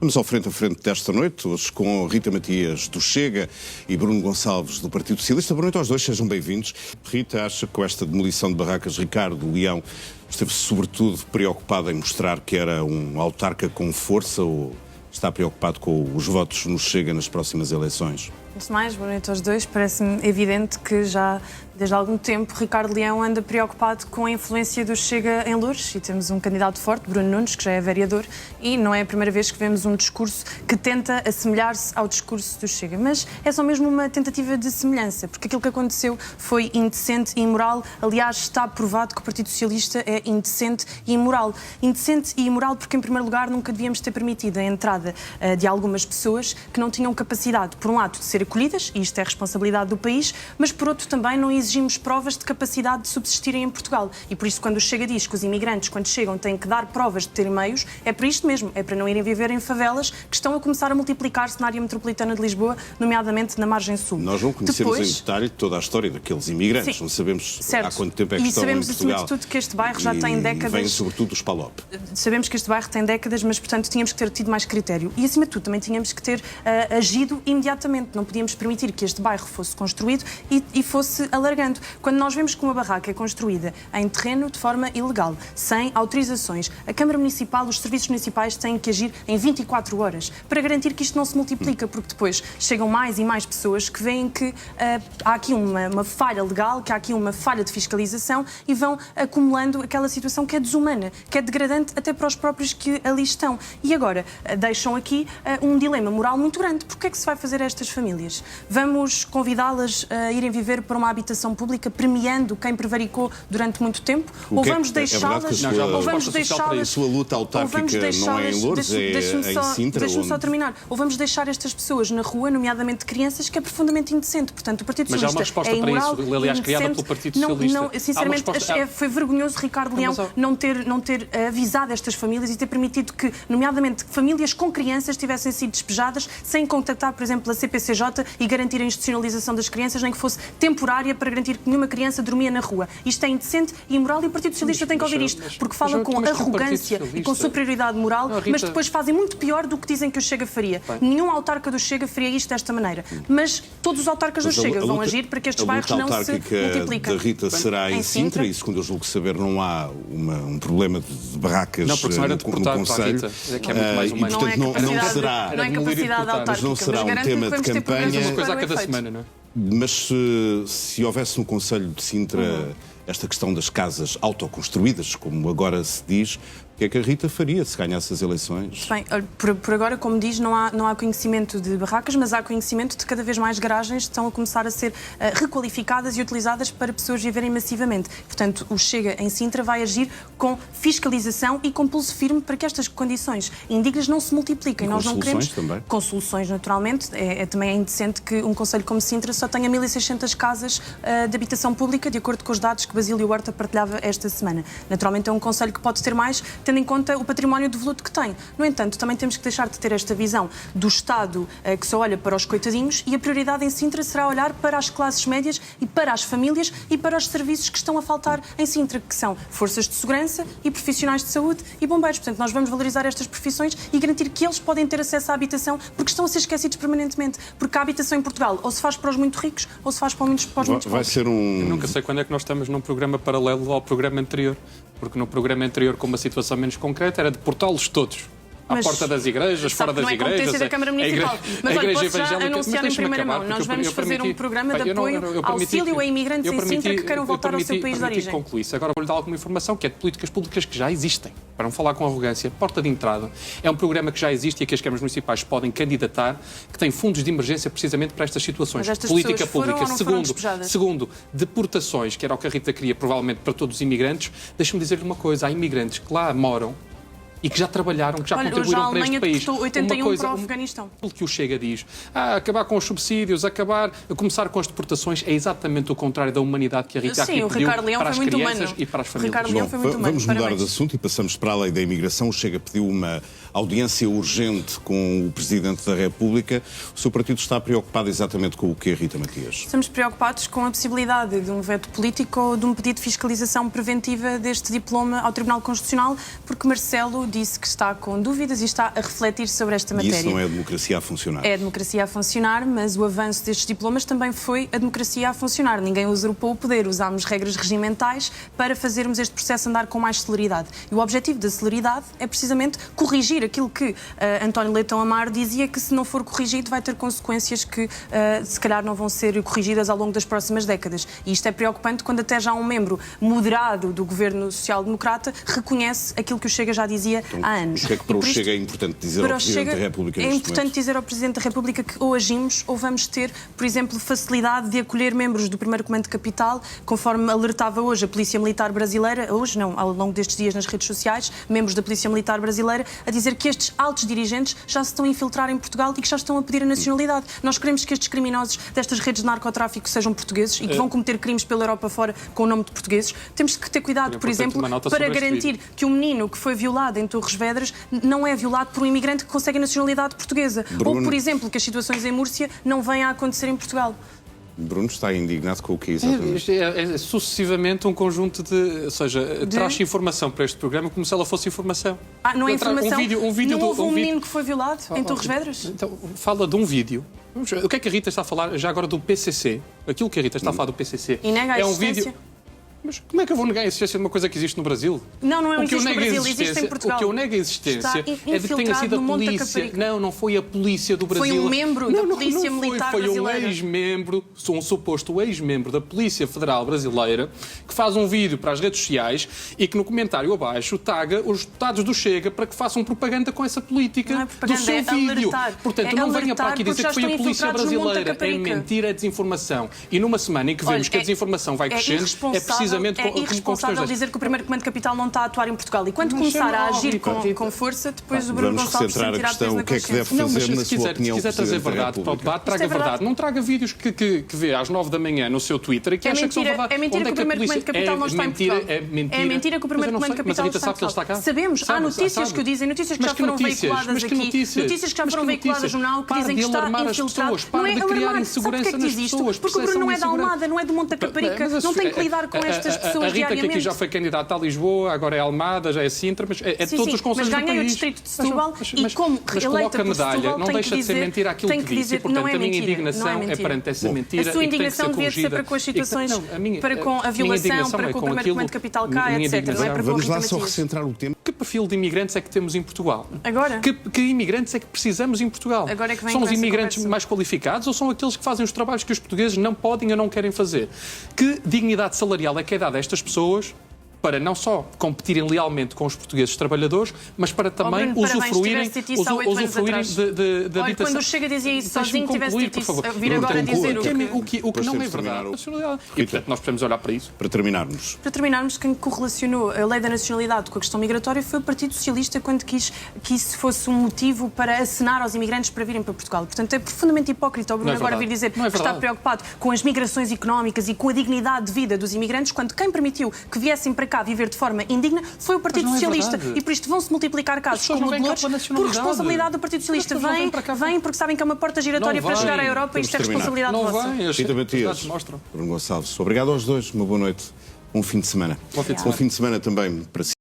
Vamos ao frente a frente desta noite, hoje com Rita Matias do Chega e Bruno Gonçalves do Partido Socialista. Boa noite aos dois, sejam bem-vindos. Rita acha que com esta demolição de barracas Ricardo Leão esteve sobretudo preocupado em mostrar que era um autarca com força ou está preocupado com os votos no Chega nas próximas eleições? Antes de mais, boa noite aos dois. Parece-me evidente que já desde há algum tempo Ricardo Leão anda preocupado com a influência do Chega em Loures e temos um candidato forte, Bruno Nunes, que já é vereador, e não é a primeira vez que vemos um discurso que tenta assemelhar-se ao discurso do Chega. Mas é só mesmo uma tentativa de semelhança, porque aquilo que aconteceu foi indecente e imoral. Aliás, está provado que o Partido Socialista é indecente e imoral. Indecente e imoral porque, em primeiro lugar, nunca devíamos ter permitido a entrada de algumas pessoas que não tinham capacidade, por um lado, de ser acolhidas, e isto é responsabilidade do país, mas por outro também não exigimos provas de capacidade de subsistirem em Portugal. E por isso, quando o Chega diz que os imigrantes, quando chegam, têm que dar provas de terem meios, é por isto mesmo, é para não irem viver em favelas que estão a começar a multiplicar-se na área metropolitana de Lisboa, nomeadamente na margem sul. Nós não conhecemos em detalhe toda a história daqueles imigrantes, sim, não sabemos certo, há quanto tempo é que estão em Portugal. E sabemos, sobretudo, que este bairro já tem décadas... Vem sobretudo dos PALOP. Sabemos que este bairro tem décadas, mas, portanto, tínhamos que ter tido mais critério. E, acima de tudo, também tínhamos que ter agido imediatamente. Não podíamos permitir que este bairro fosse construído e fosse alargando. Quando nós vemos que uma barraca é construída em terreno de forma ilegal, sem autorizações, a Câmara Municipal, os serviços municipais têm que agir em 24 horas para garantir que isto não se multiplica, porque depois chegam mais e mais pessoas que veem que há aqui uma falha legal, que há aqui uma falha de fiscalização e vão acumulando aquela situação que é desumana, que é degradante até para os próprios que ali estão. E agora deixam aqui um dilema moral muito grande. Porque é que se vai fazer a estas famílias? Vamos convidá-las a irem viver para uma habitação pública, premiando quem prevaricou durante muito tempo? Ou vamos deixá-las... A sua luta autárquica não é em Loures, é em Sintra? Deixa-me só terminar. Ou vamos deixar estas pessoas na rua, nomeadamente crianças, que é profundamente indecente. Portanto, o Partido Socialista Mas há uma resposta é imoral, para isso, aliás, criada pelo Partido Socialista. Não, sinceramente, foi vergonhoso Ricardo Leão não ter avisado estas famílias e ter permitido que, nomeadamente, famílias com crianças tivessem sido despejadas sem contactar, por exemplo, a CPCJ e garantir a institucionalização das crianças, nem que fosse temporária, para garantir que nenhuma criança dormia na rua. Isto é indecente e imoral e o Partido Socialista tem que ouvir isto, porque fala com arrogância e com superioridade moral, mas depois fazem muito pior do que dizem que o Chega faria. Nenhum autarca do Chega faria isto desta maneira. Mas todos os autarcas do Chega vão agir para que estes bairros não se multipliquem. A da Rita será em Sintra e, segundo eu julgo saber, não há um problema de barracas no Conselho. E, portanto, não será... Não é capacidade autárquica, mas não será um tema de campanha. Uma coisa a cada semana, não é? Mas se houvesse no Conselho de Sintra esta questão das casas autoconstruídas, como agora se diz, o que é que a Rita faria se ganhasse as eleições? Bem, por agora, como diz, não há conhecimento de barracas, mas há conhecimento de cada vez mais garagens que estão a começar a ser requalificadas e utilizadas para pessoas viverem massivamente. Portanto, o Chega em Sintra vai agir com fiscalização e com pulso firme para que estas condições indignas não se multipliquem. Nós não queremos também. Com soluções, naturalmente. Também é indecente que um concelho como Sintra só tenha 1.600 casas de habitação pública, de acordo com os dados que Basílio Horta partilhava esta semana. Naturalmente é um concelho que pode ter mais, tendo em conta o património devoluto que tem. No entanto, também temos que deixar de ter esta visão do Estado que só olha para os coitadinhos, e a prioridade em Sintra será olhar para as classes médias e para as famílias e para os serviços que estão a faltar em Sintra, que são forças de segurança e profissionais de saúde e bombeiros. Portanto, nós vamos valorizar estas profissões e garantir que eles podem ter acesso à habitação, porque estão a ser esquecidos permanentemente. Porque a habitação em Portugal ou se faz para os muito ricos ou se faz para os muito pobres. Vai ser Eu nunca sei quando é que nós estamos num programa paralelo ao programa anterior. Porque no programa anterior, com uma situação menos concreta, era deportá-los todos. À porta das igrejas, fora das igrejas. Não é competência da Câmara Municipal. Mas olha, posso já anunciar em primeira mão. Nós vamos fazer um programa de apoio, auxílio a imigrantes em Sintra que queiram voltar ao seu país de origem. Concluir-se. Agora vou-lhe dar alguma informação que é de políticas públicas que já existem. Para não falar com arrogância, porta de entrada. É um programa que já existe e a que as câmaras municipais podem candidatar, que tem fundos de emergência precisamente para estas situações. Política pública. Segundo, deportações, que era o que a Rita queria provavelmente para todos os imigrantes. Deixa-me dizer-lhe uma coisa. Há imigrantes que lá moram e que já trabalharam, que já contribuíram para este país. 81 para o Afeganistão. O que o Chega diz, acabar com os subsídios, começar com as deportações, é exatamente o contrário da humanidade que a Rita aqui pediu para as crianças e para as famílias. Vamos mudar de assunto e passamos para a lei da imigração. O Chega pediu uma audiência urgente com o Presidente da República. O seu partido está preocupado exatamente com o quê, Rita Matias? Estamos preocupados com a possibilidade de um veto político ou de um pedido de fiscalização preventiva deste diploma ao Tribunal Constitucional, porque Marcelo disse que está com dúvidas e está a refletir sobre esta matéria. E isso não é a democracia a funcionar? É a democracia a funcionar, mas o avanço destes diplomas também foi a democracia a funcionar. Ninguém usurpou o poder, usámos regras regimentais para fazermos este processo andar com mais celeridade. E o objetivo da celeridade é precisamente corrigir aquilo que António Leitão Amaro dizia, que se não for corrigido vai ter consequências que se calhar não vão ser corrigidas ao longo das próximas décadas. E isto é preocupante quando até já um membro moderado do governo social-democrata reconhece aquilo que o Chega já dizia há anos. O que é que para o Chega é importante dizer ao Presidente da República? É importante dizer ao Presidente da República que ou agimos ou vamos ter, por exemplo, facilidade de acolher membros do primeiro comando de capital, conforme alertava hoje a Polícia Militar Brasileira, hoje não, ao longo destes dias nas redes sociais, membros da Polícia Militar Brasileira, a dizer que estes altos dirigentes já se estão a infiltrar em Portugal e que já estão a pedir a nacionalidade. Nós queremos que estes criminosos destas redes de narcotráfico sejam portugueses e que vão cometer crimes pela Europa fora com o nome de portugues. Temos que ter cuidado, por exemplo, para garantir que um menino que foi violado em Torres Vedras não é violado por um imigrante que consegue a nacionalidade portuguesa. Bruno... Ou, por exemplo, que as situações em Múrcia não venham a acontecer em Portugal. Bruno está indignado com o que é exatamente? É sucessivamente um conjunto de... Ou seja, traz informação para este programa como se ela fosse informação. Não é informação? Não houve um menino vídeo... que foi violado em Torres Vedras? Então, fala de um vídeo. O que é que a Rita está a falar já agora do PCC? Aquilo que a Rita está a falar do PCC e nega a é um vídeo... Mas como é que eu vou negar a existência de uma coisa que existe no Brasil? Não existe no Brasil, existe em Portugal. O que eu nego a existência é de que tenha sido a polícia. Não foi a polícia do Brasil. Foi um membro da Polícia Militar Brasileira. Foi um ex-membro, um suposto ex-membro da Polícia Federal Brasileira, que faz um vídeo para as redes sociais e que no comentário abaixo taga os deputados do Chega para que façam propaganda com essa política do seu vídeo. Portanto, não venha para aqui dizer que foi a Polícia Brasileira. É mentira, é desinformação. E numa semana em que vemos que a desinformação vai crescendo, é preciso é irresponsável dizer que o primeiro comando de capital não está a atuar em Portugal. E quando começar a agir com força, depois o Bruno Gonçalves sentirá a peso na consciência. O que é que deve fazer, na sua opinião, se quiser trazer verdade para o debate, traga verdade. Não traga vídeos que vê às 9 da manhã no seu Twitter e que acha que são verdade. É mentira que o primeiro comando de capital não está em Portugal. É mentira que o primeiro comando de capital não está em Portugal. Sabemos, há notícias que o dizem, notícias que já foram veiculadas aqui, notícias que já foram veiculadas no jornal, que dizem que está infiltrado. Não é alarmar, sabe porque é que diz isto? Porque o Bruno não é da Almada, não é do Monte da Caparica, não tem que lidar com estas pessoas diariamente. Que aqui já foi candidata a Lisboa, agora é Almada, já é Sintra, mas é de todos os concelhos do país. Mas ganhei o distrito de Setúbal e como eleita por Setúbal não deixa de ser mentira aquilo que disse. Portanto, a minha indignação é perante essa mentira. A sua indignação devia ser para com as situações, para com a violação, para com o primeiro comando de capital cá, etc. Não é para Vamos lá só recentrar o tempo. Que perfil de imigrantes é que temos em Portugal? Agora? Que imigrantes é que precisamos em Portugal? Agora é que vem são os imigrantes mais qualificados ou são aqueles que fazem os trabalhos que os portugueses não podem ou não querem fazer? Que dignidade salarial é que é dada a estas pessoas para não só competirem lealmente com os portugueses trabalhados, mas para também usufruírem da habitação. Quando o Chega dizia isso sozinho, tivesse dito isso, vir agora dizer o que não é verdade. E, portanto, nós precisamos olhar para isso. Para terminarmos, quem correlacionou a lei da nacionalidade com a questão migratória foi o Partido Socialista quando quis que isso fosse um motivo para acenar aos imigrantes para virem para Portugal. Portanto, é profundamente hipócrita o Bruno agora vir dizer que está preocupado com as migrações económicas e com a dignidade de vida dos imigrantes, quando quem permitiu que viessem para cá viver de forma indigna foi o Partido Socialista. E por isto vão-se multiplicar casos como o de Lourdes por responsabilidade do Partido Socialista. Vêm porque sabem que é uma porta giratória para chegar à Europa e isto é responsabilidade vossa. Rita Matias, Bruno Gonçalves, obrigado aos dois, uma boa noite, um fim de semana. Bom fim de semana também para si.